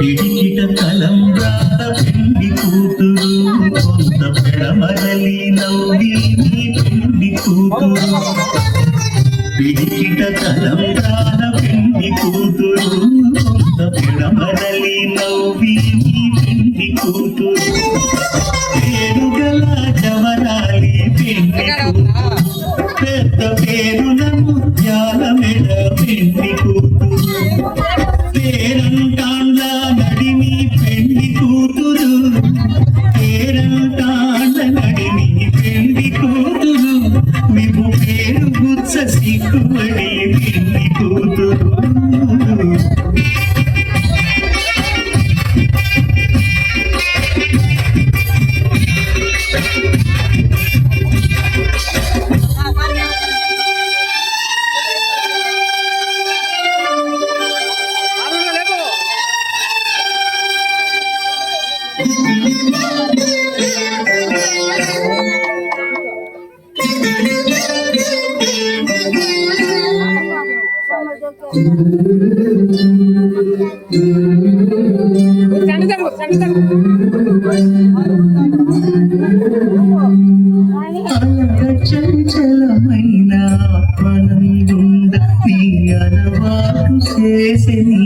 పిడికిట తలంబ్రాల పెండి కూతురు కొంత పెడమరలి నవ్వి నీ పెండి కూతురు పిడికిట తలంబ్రాల పెండి కూతురు కొంత పెడమరలి నవ్వి నీ పెండి కూతురు పేరుగల జవరాలి పెండి కూతురు పెద్ద పేరున ముత్యాల మెడ పెండి కూతురు పేరంటాండ్ల నడిమి పెండి కూతురు పేరంటాండ్ల నడిమి పెండి కూతురు విభు పేరు గుచ్చ సిక్కుబడి పెండి కూతురు చంచలమైన పనందుండ నీ అలవాటు చేసే నీ